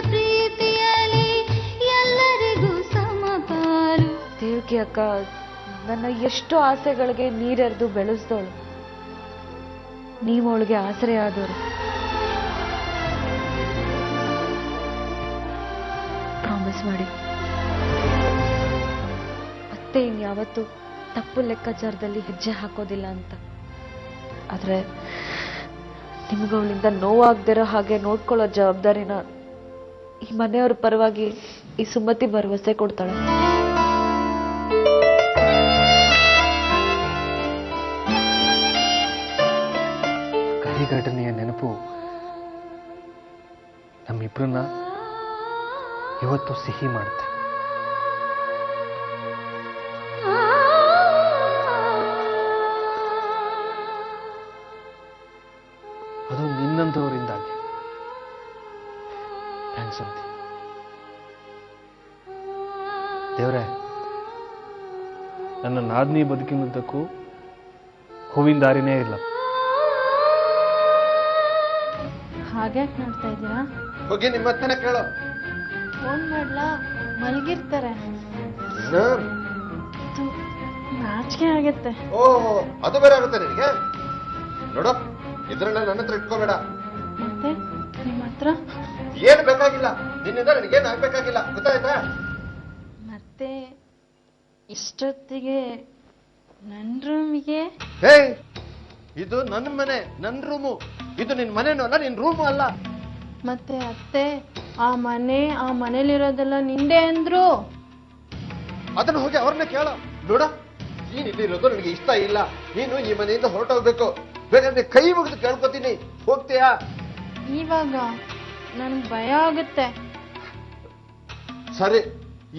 ಪ್ರೀತಿಯಲಿ ಎಲ್ಲರಿಗೂ ಸಮಪಾಲು. ದೇವಕಿ ಅಕ್ಕ ನನ್ನ ಎಷ್ಟು ಆಸೆಗಳಿಗೆ ನೀರೆರೆದು ಬೆಳೆಸ್ದೋಳು. ನೀವು ಅವಳಿಗೆ ಆಸರೆ ಆದವರು. ಪ್ರಾಮಿಸ್ ಮಾಡಿ ಮತ್ತೆ ಇನ್ಯಾವತ್ತೂ ತಪ್ಪು ಲೆಕ್ಕಾಚಾರದಲ್ಲಿ ಹೆಜ್ಜೆ ಹಾಕೋದಿಲ್ಲ ಅಂತ. ಆದ್ರೆ ನಿಮ್ಗವಳಿಂದ ನೋವಾಗ್ದಿರೋ ಹಾಗೆ ನೋಡ್ಕೊಳ್ಳೋ ಜವಾಬ್ದಾರಿನ ಈ ಮನೆಯವ್ರ ಪರವಾಗಿ ಈ ಸುಮತಿ ಭರವಸೆ ಕೊಡ್ತಾಳೆ. ಕಹಿ ಘಟನೆಯ ನೆನಪು ನಮ್ಮಿಬ್ರನ್ನ ಇವತ್ತು ಸಿಹಿ ಮಾಡುತ್ತೆ. ಅದು ನಿನ್ನಂಥವರಿಂದಾಗಿ. ಥ್ಯಾಂಕ್ಸ್ ಅಂತ ದೇವ್ರೆ, ನನ್ನ ನಾದ್ನಿ ಬದುಕಿನುದ್ದಕ್ಕೂ ಹೂವಿನ ದಾರಿನೇ ಇಲ್ಲ. ಹಾಗ್ಯಾಕೆ ನೋಡ್ತಾ ಇದ್ದೀರಾ? ಹೋಗಿ ನಿಮ್ಮ ಹತ್ತನೇ ಕೇಳೋ. ಫೋನ್ ಮಾಡ್ಲಾ? ಮಲಗಿರ್ತಾರೆ. ನಾಚಿಕೆ ಆಗತ್ತೆ. ಓಹೋ, ಅದು ಬೇರೆ ಆಗುತ್ತೆ ನಿನಗೆ. ನೋಡು, ಇದ್ರನ್ನ ನನ್ನ ಹತ್ರ ಇಟ್ಕೋಬೇಡ. ಮತ್ತೆ ನಿಮ್ಮ ಹತ್ರ ಏನು ಬೇಕಾಗಿಲ್ಲ, ನಿನ್ನಿಂದ ನನಗೇನು ಆಗ್ಬೇಕಾಗಿಲ್ಲ, ಗೊತ್ತಾಯ್ತಾ? ಮತ್ತೆ ಇಷ್ಟೊತ್ತಿಗೆ ನನ್ನ ರೂಮಿಗೆ. ಹೇ, ಇದು ನನ್ನ ಮನೆ, ನನ್ನ ರೂಮು. ಇದು ನಿನ್ ಮನೆನೂ ಅಲ್ಲ, ನಿನ್ ರೂಮು ಅಲ್ಲ. ಮತ್ತೆ ಅತ್ತೆ, ಆ ಮನೇಲಿರೋದೆಲ್ಲ ನಿಂದೆ ಅಂದ್ರು. ಅದನ್ನ ಹೋಗಿ ಅವ್ರನ್ನ ಕೇಳೋ. ನೋಡ, ನೀನ್ ಇಲ್ಲಿರೋದು ನನಗೆ ಇಷ್ಟ ಇಲ್ಲ. ನೀನು ಈ ಮನೆಯಿಂದ ಹೊರಟೋಗ್ಬೇಕು. ಬೇಕಾದ್ರೆ ಕೈ ಮುಗಿದು ಕೇಳ್ಕೊತೀನಿ, ಹೋಗ್ತೀಯಾ? ಇವಾಗ ನನ್ಗೆ ಭಯ ಆಗುತ್ತೆ. ಸರಿ,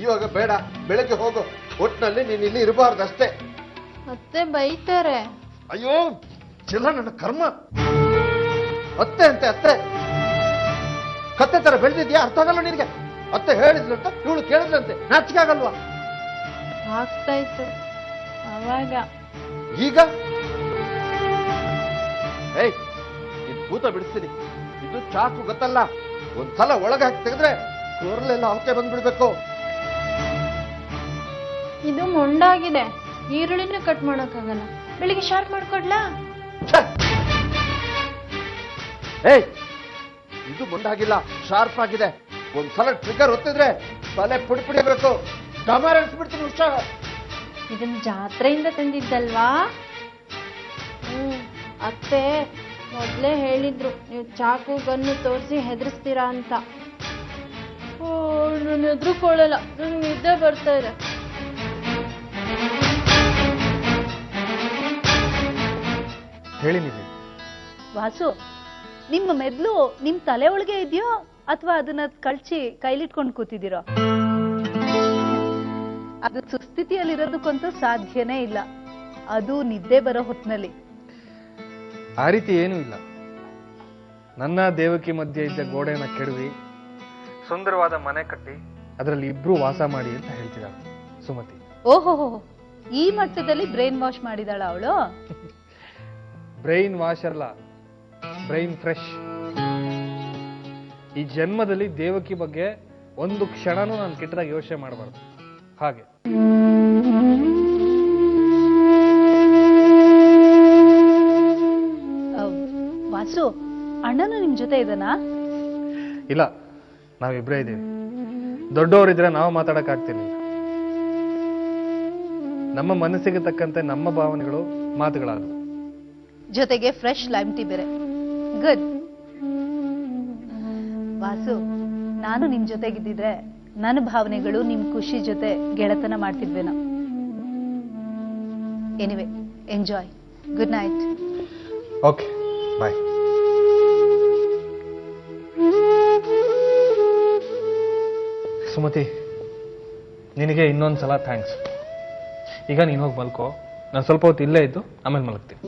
ಇವಾಗ ಬೇಡ, ಬೆಳಗ್ಗೆ ಹೋಗು. ಒಟ್ಟಿನಲ್ಲಿ ನೀನ್ ಇಲ್ಲಿ ಇರಬಾರ್ದಷ್ಟೇ. ಅತ್ತೆ ಬೈತಾರೆ. ಅಯ್ಯೋ ಚಿಲ್ಲ, ನನ್ನ ಕರ್ಮ. ಅತ್ತೆ ಅಂತೆ, ಅತ್ತೆ ಕತ್ತೆ ತರ ಬೆಳೆದಿದ್ಯಾ? ಅರ್ಥ ಆಗಲ್ಲ ನಿನಗೆ? ಅತ್ತೆ ಹೇಳಿದ್ಲಂತ ಇವಳು ಕೇಳಿದ್ಲಂತೆ, ನಾಚಿಕೆ ಆಗಲ್ವಾ? ಆಗ್ತಾ ಇತ್ತು ಅವಾಗ. ಈಗ ಏಯ್, ಇದು ಭೂತ ಬಿಡಿಸ್ತೀನಿ. ಇದು ಚಾಕು ಗೊತ್ತಲ್ಲ, ಒಂದ್ಸಲ ಒಳಗೆ ಹಾಕಿ ತೆಗೆದ್ರೆ ಕೊರಲೆಲ್ಲ ಅವಕ್ಕೆ ಬಂದ್ಬಿಡ್ಬೇಕು. ಇದು ಮೊಂಡಾಗಿದೆ, ಈರುಳ್ಳಿನ ಕಟ್ ಮಾಡೋಕ್ಕಾಗಲ್ಲ. ಬೆಳಿಗ್ಗೆ ಶಾರ್ಪ್ ಮಾಡ್ಕೊಡ್ಲಾ? ಏಯ್, ಇದು ಮೊಂಡಾಗಿಲ್ಲ, ಶಾರ್ಪ್ ಆಗಿದೆ. ಒಂದ್ಸಲ ಟ್ರಿಗರ್ ಒತ್ತಿದ್ರೆ ತಲೆ ಪುಡಿ ಪುಡಿ ಬೇಕು. ಡಮಾರ್ ಅನ್ಸ್ಬಿಡ್ತೀನಿ. ಹುಷಾರ. ಇದನ್ನ ಜಾತ್ರೆಯಿಂದ ತಂದಿದ್ದಲ್ವಾ? ಅತ್ತೆ ಮೊದ್ಲೇ ಹೇಳಿದ್ರು, ನೀವು ಚಾಕು ಗನ್ನು ತೋರಿಸಿ ಹೆದರ್ಸ್ತೀರಾ ಅಂತ. ನಾನು ಹೆದರ್ಕೊಳ್ಳಲ್ಲ, ನನಗೆ ನಿದ್ದೆ ಬರ್ತಾ ಇದೆ. ಹೇಳಿ ನೀವು. ವಾಸು, ನಿಮ್ಮ ಮೆದ್ಲು ನಿಮ್ ತಲೆ ಒಳಗೆ ಇದೆಯೋ ಅಥವಾ ಅದನ್ನ ಕಳ್ಚಿ ಕೈಲಿಟ್ಕೊಂಡು ಕೂತಿದ್ದೀರೋ? ಅದು ಸುಸ್ಥಿತಿಯಲ್ಲಿರೋದಕ್ಕಂತೂ ಸಾಧ್ಯನೇ ಇಲ್ಲ. ಅದು ನಿದ್ದೆ ಬರೋ ಹೊತ್ನಲ್ಲಿ. ಆ ರೀತಿ ಏನೂ ಇಲ್ಲ. ನನ್ನ ದೇವಕಿ ಮಧ್ಯೆ ಇದ್ದ ಗೋಡೆಯನ್ನ ಕೆಡವಿ ಸುಂದರವಾದ ಮನೆ ಕಟ್ಟಿ ಅದರಲ್ಲಿ ಇಬ್ರು ವಾಸ ಮಾಡಿ ಅಂತ ಹೇಳ್ತಿದ್ದಾಳೆ ಸುಮತಿ. ಓಹೋ, ಈ ಮಟ್ಟದಲ್ಲಿ ಬ್ರೈನ್ ವಾಶ್ ಮಾಡಿದಾಳ ಅವಳು? ಬ್ರೈನ್ ವಾಶ್ ಅಲ್ಲ, ಬ್ರೈನ್ ಫ್ರೆಶ್. ಈ ಜನ್ಮದಲ್ಲಿ ದೇವಕಿ ಬಗ್ಗೆ ಒಂದು ಕ್ಷಣನೂ ನಾನು ಕೆಟ್ಟದಾಗ ಯೋಚನೆ ಮಾಡಬಾರ್ದು. ಹಾಗೆ ವಾಸು, ಅಣ್ಣನು ನಿಮ್ ಜೊತೆ ಇದ್ದಾನಾ? ಇಲ್ಲ, ನಾವಿಬ್ರೇ ಇದ್ದೀವಿ. ದೊಡ್ಡವರಿದ್ರೆ ನಾವು ಮಾತಾಡಕ್ ಆಗ್ತಿರ್ಲಿಲ್ಲ. ನಮ್ಮ ಮನಸ್ಸಿಗೆ ತಕ್ಕಂತೆ ನಮ್ಮ ಭಾವನೆಗಳು ಮಾತುಗಳಾದವು. ಜೊತೆಗೆ ಫ್ರೆಶ್ ಲೈಮ್ ಟೀ ಬೇರೆ. ಗುಡ್. ವಾಸು, ನಾನು ನಿಮ್ ಜೊತೆಗಿದ್ದಿದ್ರೆ ನನ್ನ ಭಾವನೆಗಳು ನಿಮ್ ಖುಷಿ ಜೊತೆ ಗೆಳೆತನ ಮಾಡ್ತಿದ್ವೇನೋ. Anyway, enjoy. Good night. Okay, bye. Sumati, ನಿನಗೆ ಇನ್ನೊಂದ್ಸಲ ಥ್ಯಾಂಕ್ಸ್. ಈಗ ನೀನು ಹೋಗಿ ಮಲ್ಕೋ. ನಾನು ಸ್ವಲ್ಪ ಹೊತ್ತು ಇಲ್ಲೇ ಇದ್ದು ಆಮೇಲೆ ಮಲಗ್ತೀನಿ.